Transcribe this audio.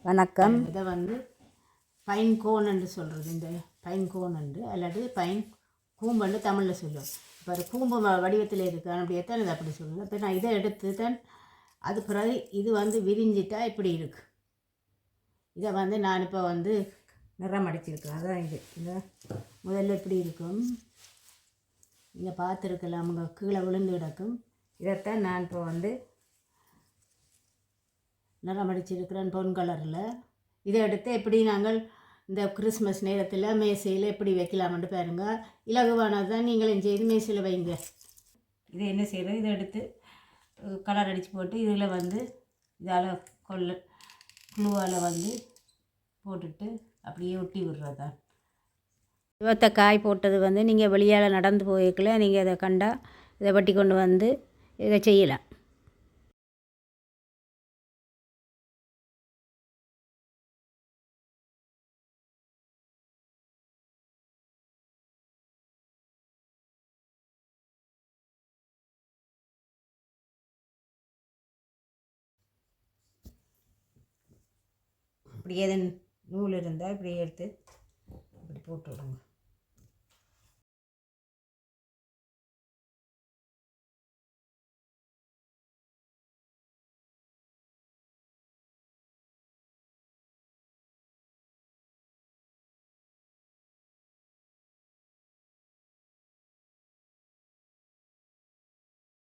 வணக்கம். இதை வந்து பைன் கோன் என்று சொல்கிறது. இந்த பைன் கோன் என்று அல்லது பைன் கூம்புன்னு தமிழில் சொல்லுவோம். இப்போ அது கூம்பு வடிவத்தில் இருக்குது. அப்படியே தான் இது அப்படி சொல்லுவோம். இப்போ நான் இதை எடுத்து தான் அது பிறகு இது வந்து விரிஞ்சிட்டா இப்படி இருக்குது. இதை வந்து நான் இப்போ வந்து நிறம் அடிச்சிருக்கேன். அதான் இது இந்த முதல்ல இப்படி இருக்கும். நீங்கள் பார்த்துருக்கலாம், அவங்க கீழே விழுந்து கிடக்கும். இதைத்தான் நான் இப்போ வந்து நிறம் அடிச்சிருக்கிறேன் பொன் கலரில். இதை எடுத்து எப்படி நாங்கள் இந்த கிறிஸ்மஸ் நேரத்தில் மேசையில் எப்படி வைக்கலாமென்று பாருங்கள். இலகுவானது தான், நீங்களும் செய்து மேசையில் வைங்க. இதை என்ன செய்கிறோம், இதை எடுத்து கலர் அடித்து போட்டு இதில் வந்து இதால் குழுவால் வந்து போட்டுட்டு அப்படியே ஒட்டி விடுறதா. சிவத்தை காய் போட்டது வந்து நீங்கள் வெளியால் நடந்து போய்க்கல, நீங்கள் இதை கண்டா இதை வட்டி கொண்டு வந்து இதை செய்யலாம். இப்படி எதன் நூல் இருந்தால் இப்படி எடுத்து இப்படி போட்டு விடுங்க.